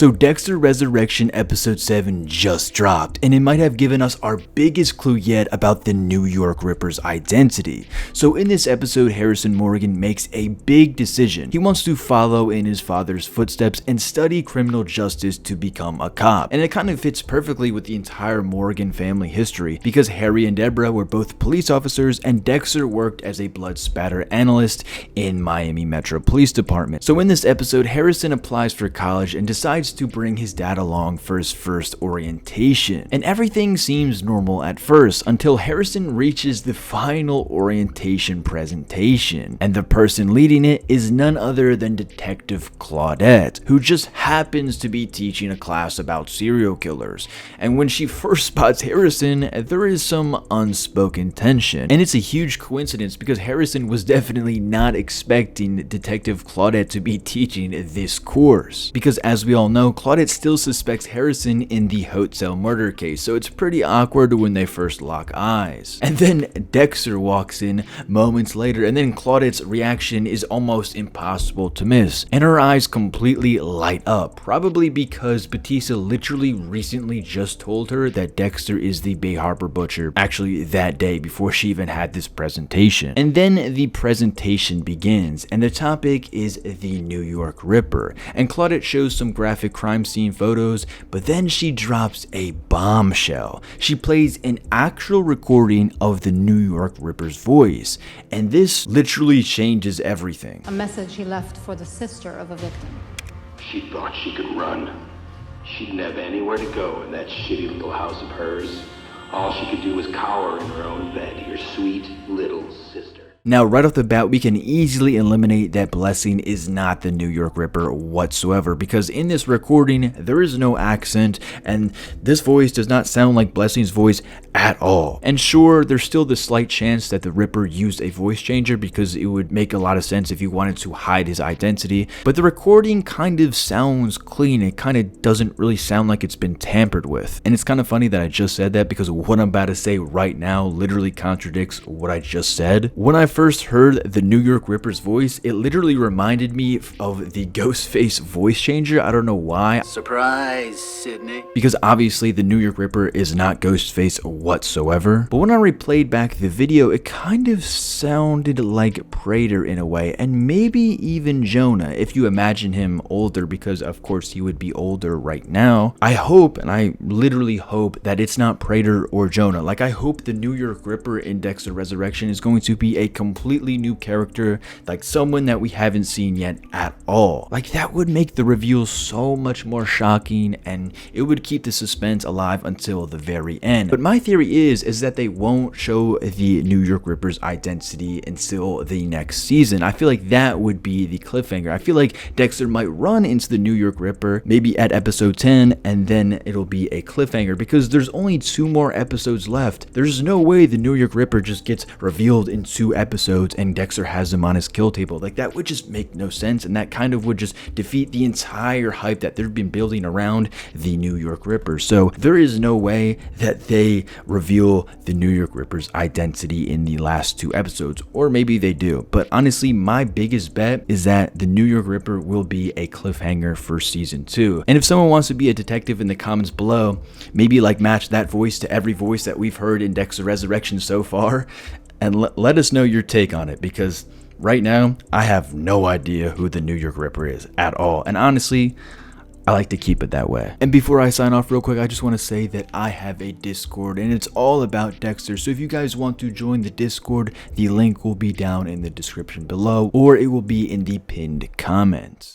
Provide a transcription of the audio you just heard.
So Dexter Resurrection episode 7 just dropped, and it might have given us our biggest clue yet about the New York Ripper's identity. So in this episode, Harrison Morgan makes a big decision. He wants to follow in his father's footsteps and study criminal justice to become a cop. And it kind of fits perfectly with the entire Morgan family history, because Harry and Deborah were both police officers and Dexter worked as a blood spatter analyst in Miami Metro Police Department. So in this episode, Harrison applies for college and decides to bring his dad along for his first orientation. And everything seems normal at first until Harrison reaches the final orientation presentation. And the person leading it is none other than Detective Claudette, who just happens to be teaching a class about serial killers. And when she first spots Harrison, there is some unspoken tension. And it's a huge coincidence because Harrison was definitely not expecting Detective Claudette to be teaching this course. Because as we all know, Claudette still suspects Harrison in the hotel murder case, so it's pretty awkward when they first lock eyes. And then Dexter walks in moments later, and then Claudette's reaction is almost impossible to miss, and her eyes completely light up, probably because Batista literally recently just told her that Dexter is the Bay Harbor Butcher, actually that day before she even had this presentation. And then the presentation begins, and the topic is the New York Ripper, and Claudette shows some graphic crime scene photos, but then she drops a bombshell. She plays an actual recording of the New York Ripper's voice, and this literally changes everything. A message he left for the sister of a victim. She thought she could run. She didn't have anywhere to go in that shitty little house of hers. All she could do was cower in her own bed, your sweet little sister. Now, right off the bat, we can easily eliminate that Blessing is not the New York Ripper whatsoever, because in this recording, there is no accent, and this voice does not sound like Blessing's voice at all. And sure, there's still the slight chance that the Ripper used a voice changer, because it would make a lot of sense if he wanted to hide his identity, but the recording kind of sounds clean. It kind of doesn't really sound like it's been tampered with. And it's kind of funny that I just said that, because what I'm about to say right now literally contradicts what I just said. When I first heard the New York Ripper's voice, it literally reminded me of the Ghostface voice changer. I don't know why. Surprise, Sydney. Because obviously the New York Ripper is not Ghostface whatsoever. But when I replayed back the video, it kind of sounded like Prater in a way, and maybe even Jonah if you imagine him older, because of course he would be older right now. I hope, and I literally hope, that it's not Prater or Jonah. Like, I hope the New York Ripper in Dexter Resurrection is going to be a completely new character, like someone that we haven't seen yet at all. Like, that would make the reveal so much more shocking, and it would keep the suspense alive until the very end. But my theory is that they won't show the New York Ripper's identity until the next season. I feel like that would be the cliffhanger. I feel like Dexter might run into the New York Ripper maybe at episode 10, and then it'll be a cliffhanger, because there's only 2 more episodes left. There's no way the New York Ripper just gets revealed in 2 episodes and Dexter has him on his kill table. Like, that would just make no sense, and that kind of would just defeat the entire hype that they've been building around the New York Ripper. So there is no way that they reveal the New York Ripper's identity in the last 2 episodes, or maybe they do. But honestly, my biggest bet is that the New York Ripper will be a cliffhanger for season 2. And if someone wants to be a detective in the comments below, maybe like match that voice to every voice that we've heard in Dexter Resurrection so far, and let us know your take on it, because right now I have no idea who the New York Ripper is at all, and honestly, I like to keep it that way. And before I sign off real quick, I just want to say that I have a Discord, and it's all about Dexter. So if you guys want to join the Discord, the link will be down in the description below, or it will be in the pinned comments.